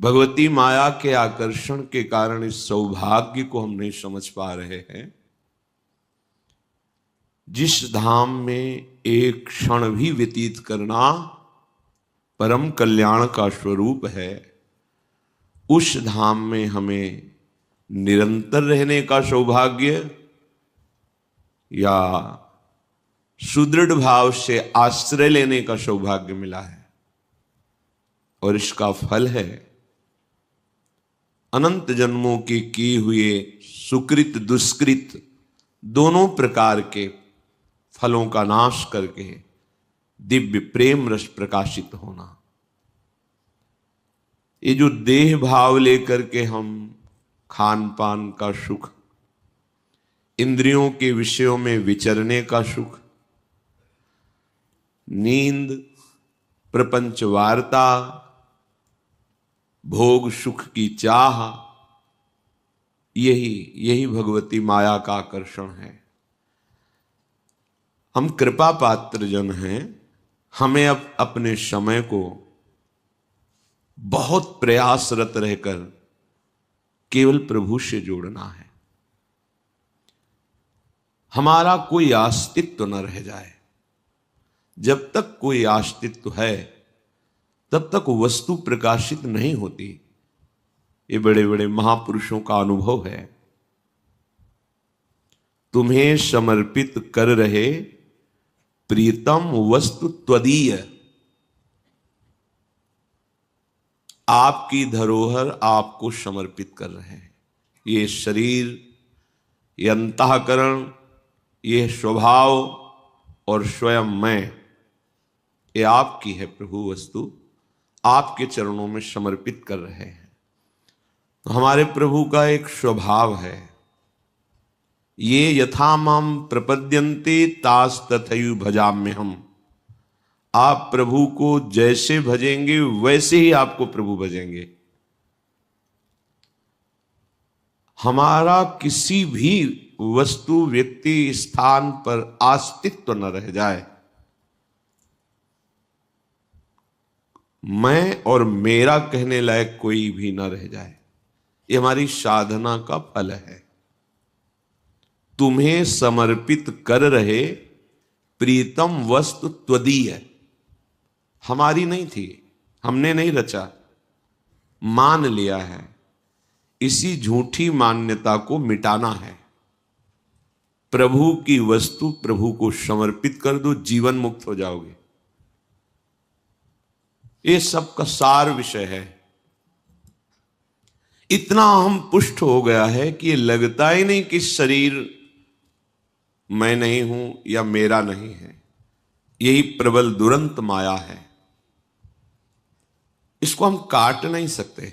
भगवती माया के आकर्षण के कारण इस सौभाग्य को हम नहीं समझ पा रहे हैं। जिस धाम में एक क्षण भी व्यतीत करना परम कल्याण का स्वरूप है, उस धाम में हमें निरंतर रहने का सौभाग्य या सुदृढ़ भाव से आश्रय लेने का सौभाग्य मिला है। और इसका फल है अनंत जन्मों के किए हुए सुकृत दुष्कृत दोनों प्रकार के फलों का नाश करके दिव्य प्रेम रस प्रकाशित होना। ये जो देह भाव लेकर के हम खान पान का सुख, इंद्रियों के विषयों में विचरने का सुख, नींद, प्रपंच वार्ता, भोग सुख की चाह, यही भगवती माया का आकर्षण है। हम कृपा पात्र जन हैं, हमें अब अपने समय को बहुत प्रयासरत रहकर केवल प्रभु से जोड़ना है। हमारा कोई अस्तित्व न रह जाए। जब तक कोई अस्तित्व है तब तक वस्तु प्रकाशित नहीं होती। ये बड़े बड़े महापुरुषों का अनुभव है। तुम्हें समर्पित कर रहे प्रीतम वस्तु त्वदीय, आपकी धरोहर आपको समर्पित कर रहे हैं। ये शरीर, ये अंतःकरण, ये स्वभाव और स्वयं मैं, ये आपकी है प्रभु वस्तु, आपके चरणों में समर्पित कर रहे हैं। तो हमारे प्रभु का एक स्वभाव है, ये यथा माम प्रपद्यन्ते तास तथैव भजाम्यहम्। आप प्रभु को जैसे भजेंगे वैसे ही आपको प्रभु भजेंगे। हमारा किसी भी वस्तु, व्यक्ति, स्थान पर अस्तित्व न रह जाए। मैं और मेरा कहने लायक कोई भी न रह जाए। ये हमारी साधना का फल है। तुम्हें समर्पित कर रहे प्रीतम वस्तु त्वदीय, हमारी नहीं थी, हमने नहीं रचा, मान लिया है। इसी झूठी मान्यता को मिटाना है। प्रभु की वस्तु प्रभु को समर्पित कर दो, जीवन मुक्त हो जाओगे। ये सबका सार विषय है। इतना हम पुष्ट हो गया है कि ये लगता ही नहीं कि शरीर मैं नहीं हूं या मेरा नहीं है। यही प्रबल दुरंत माया है। इसको हम काट नहीं सकते।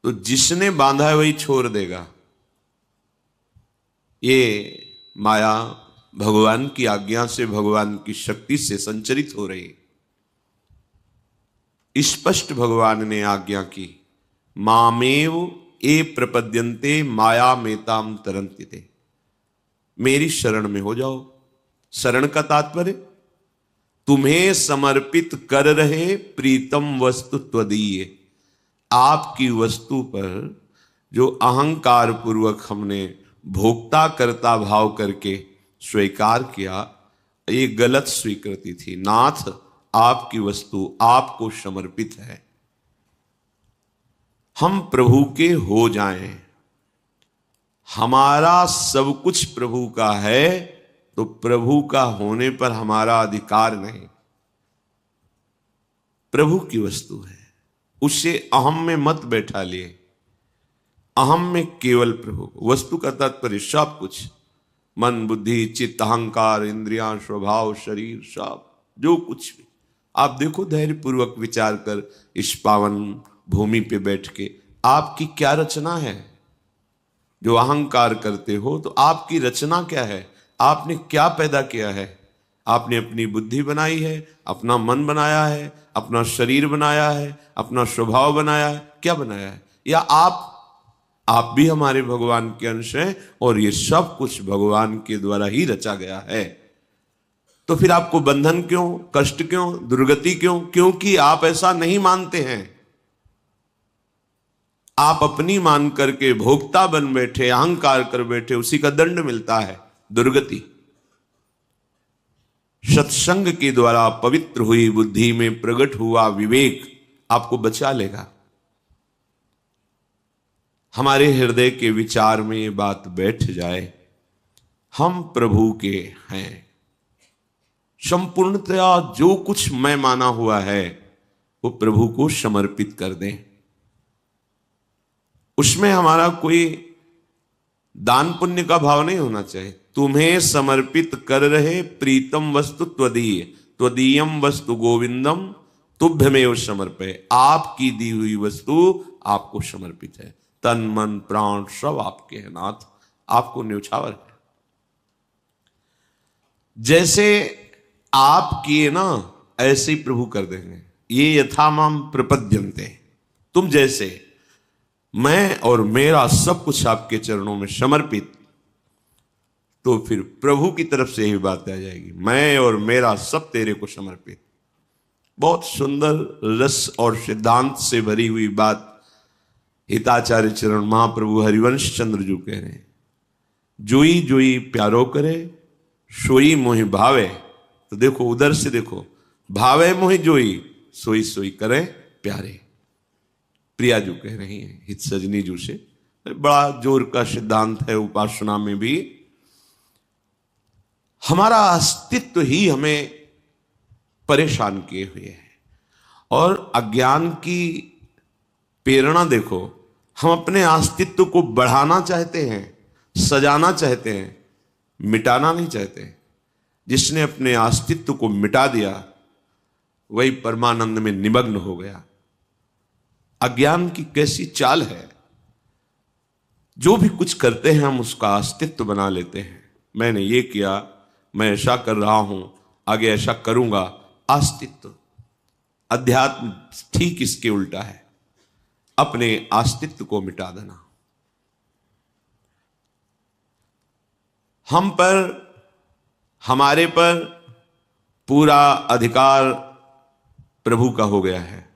तो जिसने बांधा है वही छोड़ देगा। ये माया भगवान की आज्ञा से, भगवान की शक्ति से संचरित हो रही। स्पष्ट भगवान ने आज्ञा की, मामेव ए प्रपद्यन्ते माया मेताम तरन्ति ते। मेरी शरण में हो जाओ। शरण का तात्पर्य तुम्हें समर्पित कर रहे प्रीतम वस्तु त्वदीय, आपकी वस्तु पर जो अहंकार पूर्वक हमने भोक्ता करता भाव करके स्वीकार किया, ये गलत स्वीकृति थी। नाथ, आपकी वस्तु आपको समर्पित है। हम प्रभु के हो जाएं। हमारा सब कुछ प्रभु का है, तो प्रभु का होने पर हमारा अधिकार नहीं। प्रभु की वस्तु है, उससे अहम में मत बैठा लिए। अहम में केवल प्रभु। वस्तु का तात्पर्य सब कुछ, मन, बुद्धि, चित्त, अहंकार, इंद्रियां, स्वभाव, शरीर, सब जो कुछ भी। आप देखो धैर्यपूर्वक विचार कर, इस पावन भूमि पे बैठ के आपकी क्या रचना है। जो अहंकार करते हो तो आपकी रचना क्या है? आपने क्या पैदा किया है? आपने अपनी बुद्धि बनाई है, अपना मन बनाया है, अपना शरीर बनाया है, अपना स्वभाव बनाया है, क्या बनाया है? या आप भी हमारे भगवान के अंश हैं और ये सब कुछ भगवान के द्वारा ही रचा गया है। तो फिर आपको बंधन क्यों, कष्ट क्यों, दुर्गति क्यों? क्योंकि आप ऐसा नहीं मानते हैं। आप अपनी मान करके भोक्ता बन बैठे, अहंकार कर बैठे, उसी का दंड मिलता है, दुर्गति। सत्संग के द्वारा पवित्र हुई बुद्धि में प्रकट हुआ विवेक आपको बचा लेगा। हमारे हृदय के विचार में ये बात बैठ जाए, हम प्रभु के हैं। संपूर्णतया जो कुछ मैं माना हुआ है वो प्रभु को समर्पित कर दें। उसमें हमारा कोई दान पुण्य का भाव नहीं होना चाहिए। तुम्हें समर्पित कर रहे प्रीतम वस्तु त्वदीय, त्वदीयम वस्तु गोविंदम तुभ्यमेव समर्पय। आपकी दी हुई वस्तु आपको समर्पित है, तन मन प्राण सब आपके हैं नाथ, आपको न्यौछावर है। जैसे आप किए ना ऐसे ही प्रभु कर देंगे। ये यथामाम प्रपद्यन्ते, तुम जैसे, मैं और मेरा सब कुछ आपके चरणों में समर्पित, तो फिर प्रभु की तरफ से ही बात आ जाएगी, मैं और मेरा सब तेरे को समर्पित। बहुत सुंदर रस और सिद्धांत से भरी हुई बात हिताचार्य चरण महाप्रभु हरिवंश चंद्र जी कह रहे हैं। जोई जोई प्यारो करे, सोई मोहि भावे। तो देखो उधर से देखो, भावे मोहि जोई, सोई सोई करे प्यारे। प्रिया जो कह रही हैं हित सजनी जू से, बड़ा जोर का सिद्धांत है उपासना में भी। हमारा अस्तित्व ही हमें परेशान किए हुए है, और अज्ञान की प्रेरणा देखो, हम अपने अस्तित्व को बढ़ाना चाहते हैं, सजाना चाहते हैं, मिटाना नहीं चाहते। जिसने अपने अस्तित्व को मिटा दिया वही परमानंद में निमग्न हो गया। अज्ञान की कैसी चाल है, जो भी कुछ करते हैं हम उसका अस्तित्व बना लेते हैं। मैंने ये किया, मैं ऐसा कर रहा हूं, आगे ऐसा करूंगा। अस्तित्व, अध्यात्म ठीक इसके उल्टा है, अपने अस्तित्व को मिटा देना। हम पर, हमारे पर पूरा अधिकार प्रभु का हो गया है।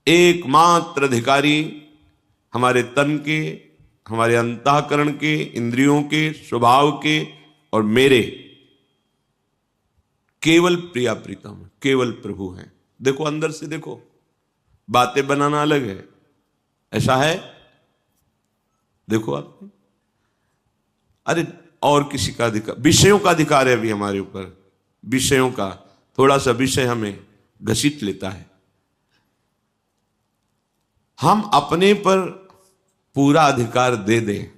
एकमात्र अधिकारी हमारे तन के, हमारे अंतःकरण के, इंद्रियों के, स्वभाव के और मेरे केवल प्रिया प्रीतम, केवल प्रभु हैं। देखो अंदर से देखो, बातें बनाना अलग है, ऐसा है। देखो आपने, अरे और किसी का अधिकार, विषयों का अधिकार है अभी हमारे ऊपर। विषयों का थोड़ा सा विषय हमें घसीट लेता है। हम अपने पर पूरा अधिकार दे दें।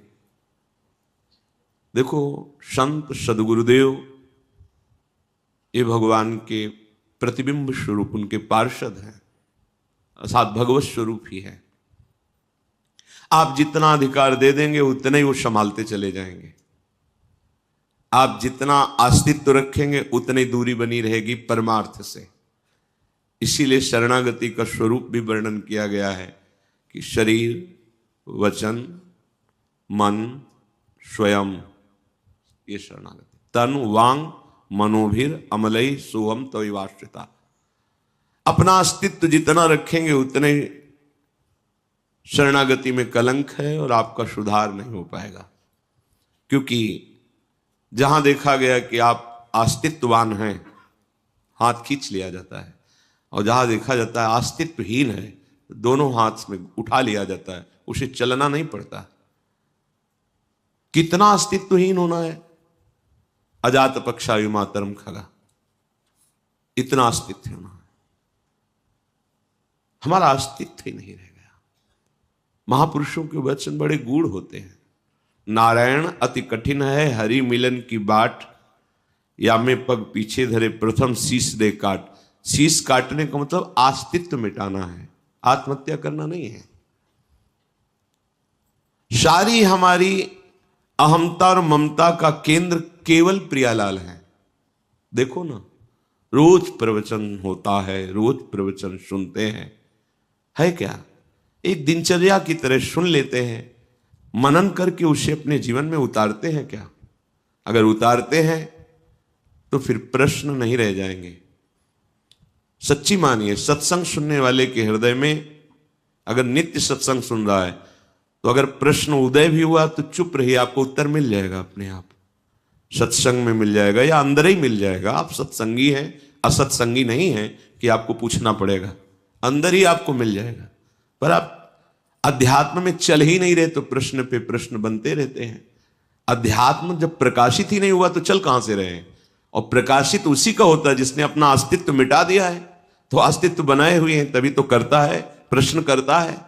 देखो संत सदगुरुदेव ये भगवान के प्रतिबिंब स्वरूप, उनके पार्षद हैं, अर्थात भगवत स्वरूप ही है। आप जितना अधिकार दे देंगे उतना ही वो संभालते चले जाएंगे। आप जितना अस्तित्व रखेंगे उतनी दूरी बनी रहेगी परमार्थ से। इसीलिए शरणागति का स्वरूप भी वर्णन किया गया है कि शरीर, वचन, मन, स्वयं, ये शरणागति। तन वांग मनोभिर अमलई सोहम तविवाश्रिता। अपना अस्तित्व जितना रखेंगे उतने शरणागति में कलंक है और आपका सुधार नहीं हो पाएगा। क्योंकि जहां देखा गया कि आप अस्तित्ववान हैं, हाथ खींच लिया जाता है, और जहां देखा जाता है अस्तित्वहीन है, दोनों हाथ में उठा लिया जाता है, उसे चलना नहीं पड़ता। कितना अस्तित्वहीन होना है। अजात पक्षायु मातरम खगा, इतना अस्तित्व होना है। हमारा अस्तित्व ही नहीं रह गया। महापुरुषों के वचन बड़े गूढ़ होते हैं। नारायण अति कठिन है हरि मिलन की बाट, या में पग पीछे धरे प्रथम शीश दे काट। शीश काटने का मतलब अस्तित्व मिटाना है, आत्महत्या करना नहीं है। सारी हमारी अहमता और ममता का केंद्र केवल प्रियालाल है। देखो ना, रोज प्रवचन होता है, रोज प्रवचन सुनते हैं, है क्या? एक दिनचर्या की तरह सुन लेते हैं, मनन करके उसे अपने जीवन में उतारते हैं क्या? अगर उतारते हैं तो फिर प्रश्न नहीं रह जाएंगे। सच्ची मानिए, सत्संग सुनने वाले के हृदय में अगर नित्य सत्संग सुन रहा है तो अगर प्रश्न उदय भी हुआ तो चुप रहिए, आपको उत्तर मिल जाएगा अपने आप। सत्संग में मिल जाएगा या अंदर ही मिल जाएगा। आप सत्संगी हैं, असत्संगी नहीं है कि आपको पूछना पड़ेगा, अंदर ही आपको मिल जाएगा। पर आप अध्यात्म में चल ही नहीं रहे तो प्रश्न पे प्रश्न बनते रहते हैं। अध्यात्म जब प्रकाशित ही नहीं हुआ तो चल कहां से रहे? और प्रकाशित उसी का होता है जिसने अपना अस्तित्व मिटा दिया है। तो अस्तित्व बनाए हुए हैं तभी तो करता है, प्रश्न करता है।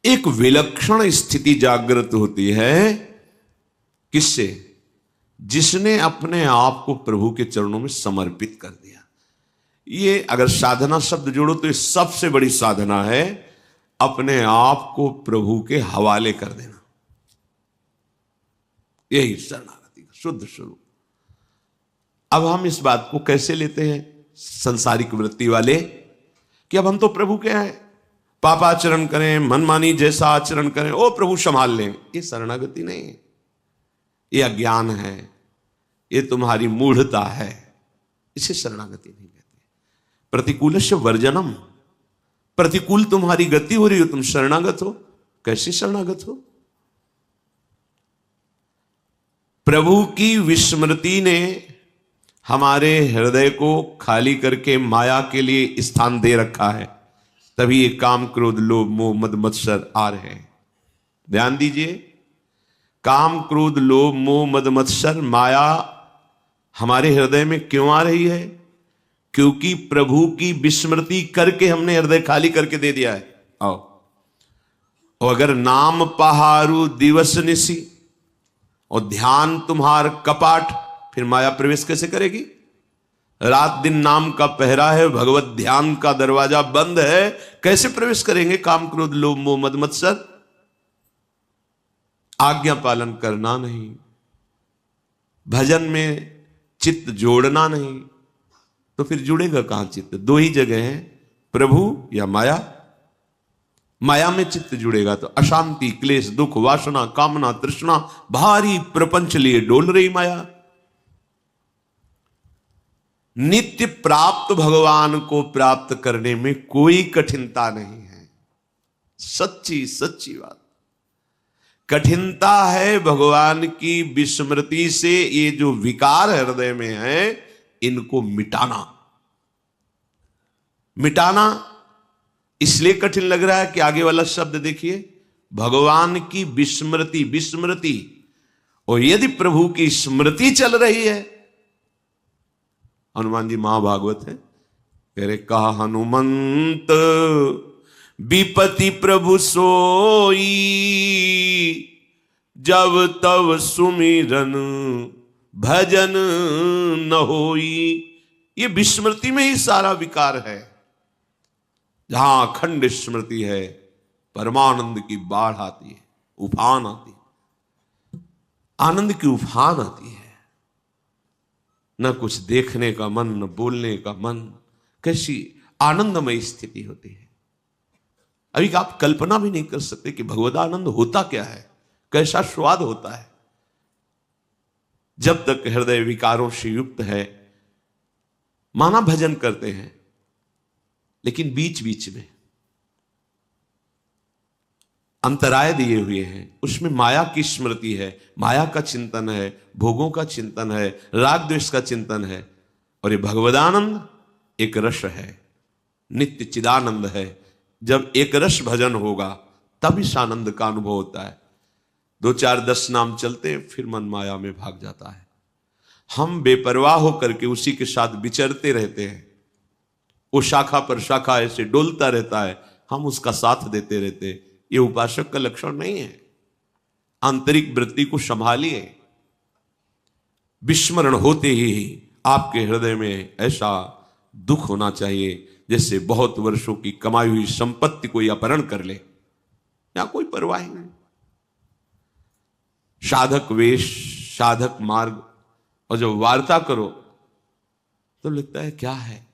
एक विलक्षण स्थिति जागृत होती है किससे? जिसने अपने आप को प्रभु के चरणों में समर्पित कर दिया। ये अगर साधना शब्द जोड़ो तो ये सबसे बड़ी साधना है, अपने आप को प्रभु के हवाले कर देना। यही शरणागति का शुद्ध स्वरूप। अब हम इस बात को कैसे लेते हैं संसारिक वृत्ति वाले कि अब हम तो प्रभु के हैं, पापाचरण करें, मनमानी जैसा आचरण करें, ओ प्रभु संभाल लें। ये शरणागति नहीं है, ये अज्ञान है, ये तुम्हारी मूढ़ता है। इसे शरणागति नहीं कहते। प्रतिकूलस्य वर्जनम, प्रतिकूल तुम्हारी गति हो रही हो, तुम शरणागत हो। कैसे शरणागत हो? प्रभु की विस्मृति ने हमारे हृदय को खाली करके माया के लिए स्थान दे रखा है, तभी ये काम क्रोध लोभ मोह मद मत्सर आ रहे हैं। ध्यान दीजिए, काम क्रोध लोभ मोह मद मत्सर माया हमारे हृदय में क्यों आ रही है? क्योंकि प्रभु की विस्मृति करके हमने हृदय खाली करके दे दिया है। आओ, और अगर नाम पहारू दिवस निसी और ध्यान तुम्हार कपाट, फिर माया प्रवेश कैसे करेगी? रात दिन नाम का पहरा है, भगवत ध्यान का दरवाजा बंद है, कैसे प्रवेश करेंगे काम क्रोध लोभ मोह मद मत्सर? आज्ञा पालन करना नहीं, भजन में चित्त जोड़ना नहीं, तो फिर जुड़ेगा कहां चित्त? दो ही जगह है, प्रभु या माया। माया में चित्त जुड़ेगा तो अशांति क्लेश दुख वासना कामना तृष्णा भारी प्रपंच लिए डोल रही माया। नित्य प्राप्त भगवान को प्राप्त करने में कोई कठिनता नहीं है। सच्ची सच्ची बात। कठिनता है भगवान की विस्मृति से ये जो विकार हृदय में है इनको मिटाना। मिटाना इसलिए कठिन लग रहा है कि आगे वाला शब्द देखिए, भगवान की विस्मृति। विस्मृति, और यदि प्रभु की स्मृति चल रही है, हनुमान जी महाभागवत है, कह रहे कहा हनुमंत विपति प्रभु सोई, जब तब सुमिरन भजन न होई। ये विस्मृति में ही सारा विकार है। जहां अखंड स्मृति है परमानंद की बाढ़ आती है, उफान आती है, आनंद की उफान आती है। न कुछ देखने का मन, न बोलने का मन। कैसी आनंदमय स्थिति होती है। अभी आप कल्पना भी नहीं कर सकते कि भगवदानंद होता क्या है, कैसा स्वाद होता है। जब तक हृदय विकारों से युक्त है, माना भजन करते हैं, लेकिन बीच बीच में अंतराय दिए हुए हैं, उसमें माया की स्मृति है, माया का चिंतन है, भोगों का चिंतन है, राग द्वेष का चिंतन है। और ये भगवदानंद एक रस है, नित्य चिदानंद है। जब एक रस भजन होगा तब इस आनंद का अनुभव होता है। 2 4 10 नाम चलते फिर मन माया में भाग जाता है। हम बेपरवाह होकर के उसी के साथ विचरते रहते हैं। वो शाखा पर शाखा ऐसे डोलता रहता है, हम उसका साथ देते रहते। ये उपासक का लक्षण नहीं है। आंतरिक वृत्ति को संभालिए। विस्मरण होते ही आपके हृदय में ऐसा दुख होना चाहिए जैसे बहुत वर्षों की कमाई हुई संपत्ति कोई अपहरण कर ले, या कोई परवाह नहीं। साधक वेश, साधक मार्ग, और जब वार्ता करो तो लगता है क्या है,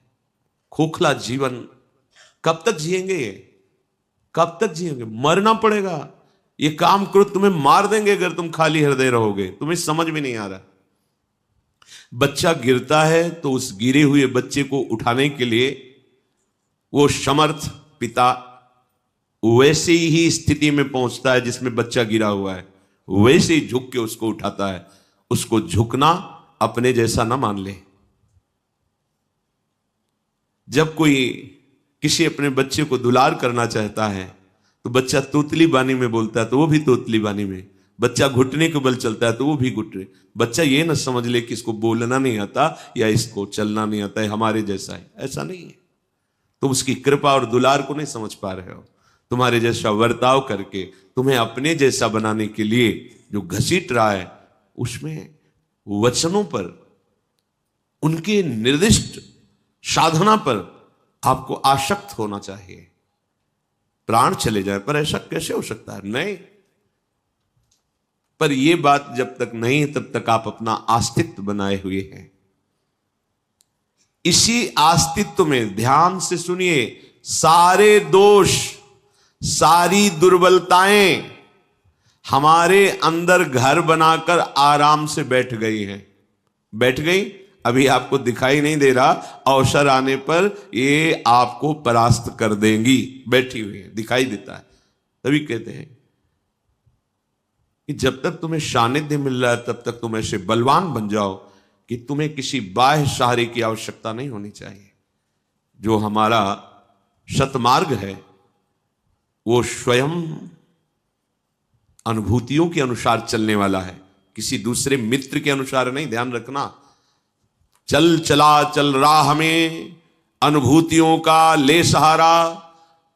खोखला जीवन। कब तक जिएंगे ये? कब तक जिएंगे? मरना पड़ेगा। ये काम क्रोध तुम्हें मार देंगे अगर तुम खाली हृदय रहोगे। तुम्हें समझ में नहीं आ रहा। बच्चा गिरता है तो उस गिरे हुए बच्चे को उठाने के लिए वो समर्थ पिता वैसे ही स्थिति में पहुंचता है जिसमें बच्चा गिरा हुआ है, वैसे ही झुक के उसको उठाता है। उसको झुकना अपने जैसा ना मान ले। जब कोई किसी अपने बच्चे को दुलार करना चाहता है तो बच्चा तोतली बानी में बोलता है तो वो भी तोतली बानी में, बच्चा घुटने के बल चलता है तो वो भी घुटने। बच्चा ये ना समझ ले कि इसको बोलना नहीं आता या इसको चलना नहीं आता है, हमारे जैसा है, ऐसा नहीं है। तुम उसकी कृपा और दुलार को नहीं समझ पा रहे हो। तुम्हारे जैसा बर्ताव करके तुम्हें अपने जैसा बनाने के लिए जो घसीट रहा है, उसमें वचनों पर, उनके निर्दिष्ट साधना पर आपको आसक्त होना चाहिए। प्राण चले जाए पर ऐसा कैसे हो सकता है? नहीं, पर यह बात जब तक नहीं है तब तक आप अपना अस्तित्व बनाए हुए हैं। इसी अस्तित्व में ध्यान से सुनिए, सारे दोष, सारी दुर्बलताएं हमारे अंदर घर बनाकर आराम से बैठ गई हैं। बैठ गई, अभी आपको दिखाई नहीं दे रहा, अवसर आने पर ये आपको परास्त कर देंगी। बैठी हुई है, दिखाई देता है। तभी कहते हैं कि जब तक तुम्हें सानिध्य मिल रहा है तब तक तुम ऐसे बलवान बन जाओ कि तुम्हें किसी बाह्य सहारे की आवश्यकता नहीं होनी चाहिए। जो हमारा सतमार्ग है वो स्वयं अनुभूतियों के अनुसार चलने वाला है, किसी दूसरे मित्र के अनुसार नहीं। ध्यान रखना, चल चला चल रहा हमें अनुभूतियों का ले सहारा,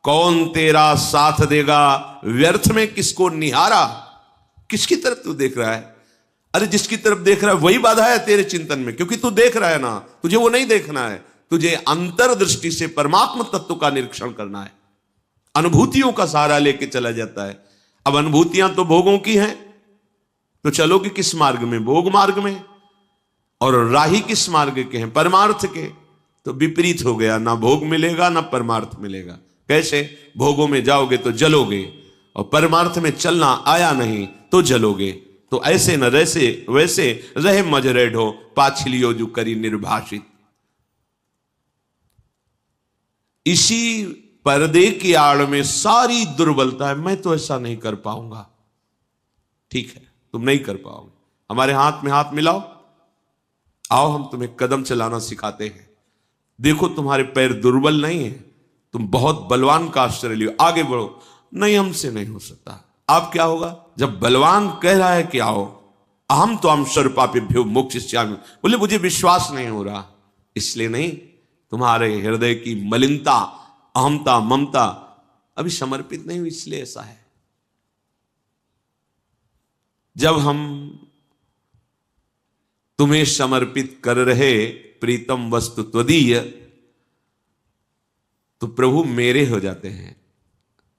कौन तेरा साथ देगा व्यर्थ में किसको निहारा। किसकी तरफ तू देख रहा है? अरे जिसकी तरफ देख रहा है वही बाधा है तेरे चिंतन में, क्योंकि तू देख रहा है ना, तुझे वो नहीं देखना है। तुझे अंतर्दृष्टि से परमात्मा तत्व का निरीक्षण करना है। अनुभूतियों का सहारा लेके चला जाता है। अब अनुभूतियां तो भोगों की हैं, तो चलोगे किस मार्ग में? भोग मार्ग में। और राही किस मार्ग के हैं? परमार्थ के। तो विपरीत हो गया, ना भोग मिलेगा ना परमार्थ मिलेगा। कैसे? भोगों में जाओगे तो जलोगे और परमार्थ में चलना आया नहीं तो जलोगे। तो ऐसे न रैसे वैसे रहे मजरे ढो, पाछलियो जो करी निर्भाषित। इसी पर्दे की आड़ में सारी दुर्बलता है। मैं तो ऐसा नहीं कर पाऊंगा। ठीक है, तुम नहीं कर पाओगे। हमारे हाथ में हाथ मिलाओ, आओ हम तुम्हें कदम चलाना सिखाते हैं। देखो तुम्हारे पैर दुर्बल नहीं है, तुम बहुत बलवान का आश्रय लियो, आगे बढ़ो। नहीं, हमसे नहीं हो सकता। अब क्या होगा? जब बलवान कह रहा है कि आओ, अहम तो हम सर्वपापेभ्यो मोक्षयिष्यामि, बोले मुझे विश्वास नहीं हो रहा। इसलिए नहीं, तुम्हारे हृदय की मलिनता, अहमता, ममता अभी समर्पित नहीं हुई, इसलिए ऐसा है। जब हम तुम्हें समर्पित कर रहे प्रीतम वस्तु त्वदीय, तो प्रभु मेरे हो जाते हैं।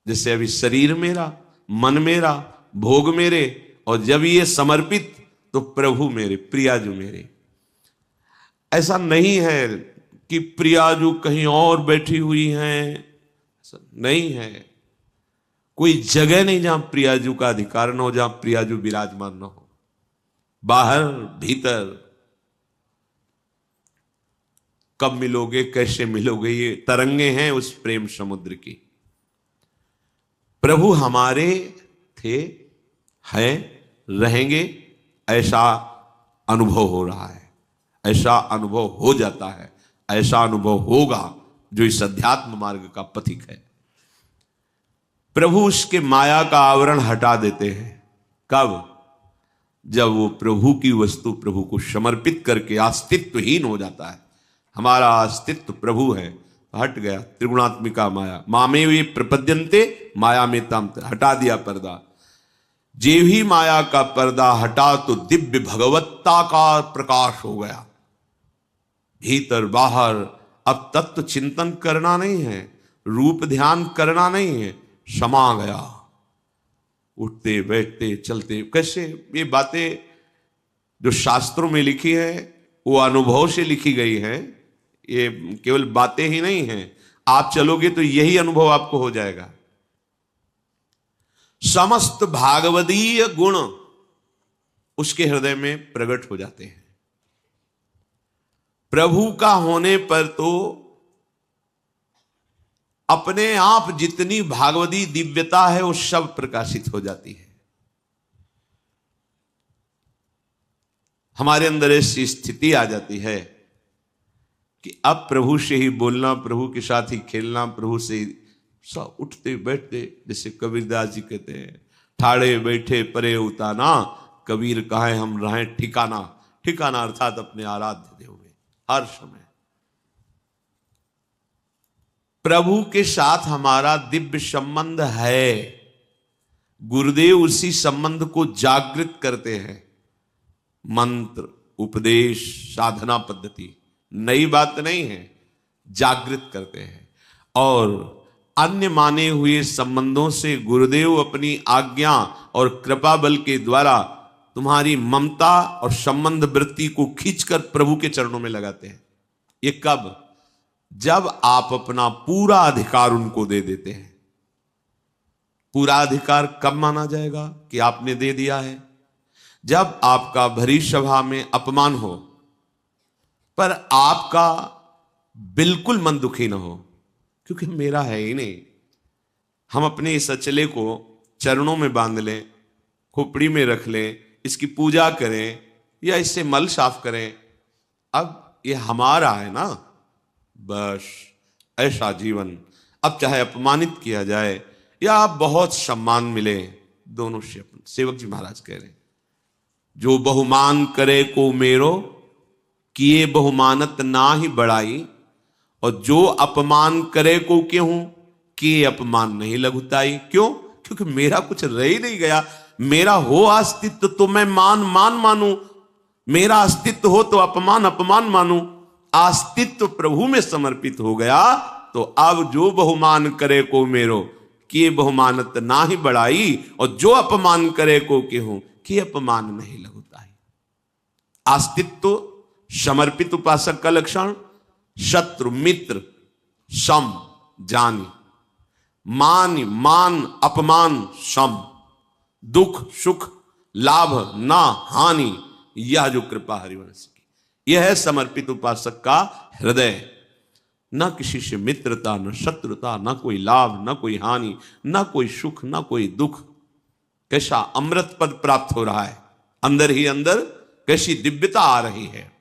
जैसे अभी शरीर मेरा, मन मेरा, भोग मेरे, और जब ये समर्पित तो प्रभु मेरे, प्रियाजू मेरे। ऐसा नहीं है कि प्रियाजू कहीं और बैठी हुई हैं, ऐसा नहीं है। कोई जगह नहीं जहां प्रियाजू का अधिकार न हो, जहां प्रियाजू विराजमान न हो। बाहर भीतर कब मिलोगे, कैसे मिलोगे, ये तरंगे हैं उस प्रेम समुद्र की। प्रभु हमारे थे, हैं, रहेंगे, ऐसा अनुभव हो रहा है, ऐसा अनुभव हो जाता है, ऐसा अनुभव होगा जो इस अध्यात्म मार्ग का पथिक है। प्रभु उसके माया का आवरण हटा देते हैं। कब? जब वो प्रभु की वस्तु प्रभु को समर्पित करके अस्तित्वहीन हो जाता है। हमारा अस्तित्व प्रभु है, हट गया त्रिगुणात्मिका माया। मामे वे प्रपद्यन्ते माया में तम, हटा दिया पर्दा। जे भी माया का पर्दा हटा तो दिव्य भगवत्ता का प्रकाश हो गया। भीतर बाहर अब तत्व चिंतन करना नहीं है, रूप ध्यान करना नहीं है, समा गया। उठते बैठते चलते, कैसे ये बातें जो शास्त्रों में लिखी है वो अनुभव से लिखी गई है। ये केवल बातें ही नहीं हैं, आप चलोगे तो यही अनुभव आपको हो जाएगा। समस्त भागवदीय गुण उसके हृदय में प्रकट हो जाते हैं। प्रभु का होने पर तो अपने आप जितनी भागवती दिव्यता है वो सब प्रकाशित हो जाती है। हमारे अंदर ऐसी स्थिति आ जाती है कि अब प्रभु से ही बोलना, प्रभु के साथ ही खेलना, प्रभु से सब उठते बैठते, जैसे कबीरदास जी कहते हैं, ठाड़े बैठे परे उताना, कबीर कहे हम रहें ठिकाना। ठिकाना अर्थात अपने आराध्य देव में हर समय प्रभु के साथ हमारा दिव्य संबंध है। गुरुदेव उसी संबंध को जागृत करते हैं। मंत्र, उपदेश, साधना पद्धति नई बात नहीं है, जागृत करते हैं। और अन्य माने हुए संबंधों से गुरुदेव अपनी आज्ञा और कृपा बल के द्वारा तुम्हारी ममता और संबंध वृत्ति को खींचकर प्रभु के चरणों में लगाते हैं। ये कब? जब आप अपना पूरा अधिकार उनको दे देते हैं। पूरा अधिकार कब माना जाएगा कि आपने दे दिया है? जब आपका भरी सभा में अपमान हो पर आपका बिल्कुल मन दुखी ना हो, क्योंकि मेरा है ही नहीं। हम अपने इस अचले को चरणों में बांध लें, खोपड़ी में रख लें, इसकी पूजा करें या इससे मल साफ करें, अब ये हमारा है ना, बस ऐसा जीवन। अब चाहे अपमानित किया जाए या बहुत सम्मान मिले, दोनों से अपन। सेवक जी महाराज कह रहे हैं, जो बहुमान करे को मेरो, किए बहुमानत ना ही बढ़ाई, और जो अपमान करे को केहूं, किए अपमान नहीं लघुताई। क्यों? क्योंकि मेरा कुछ रह ही नहीं गया। मेरा हो अस्तित्व तो मैं मान मानूं, मेरा अस्तित्व हो तो अपमान अपमान मानूं। अस्तित्व प्रभु में समर्पित हो गया तो अब जो बहुमान करे को मेरो, किए बहुमानत ना ही बढ़ाई, और जो अपमान करे को केहूं, किए अपमान नहीं लघुताई। अस्तित्व समर्पित उपासक का लक्षण, शत्रु मित्र सम जानी, मान मान अपमान सम, दुख सुख लाभ ना हानि, यह जो कृपा हरिवंश की, यह है समर्पित उपासक का हृदय। न किसी से मित्रता, न शत्रुता, न कोई लाभ, न कोई हानि, न कोई सुख, न कोई दुख। कैसा अमृत पद प्राप्त हो रहा है, अंदर ही अंदर कैसी दिव्यता आ रही है।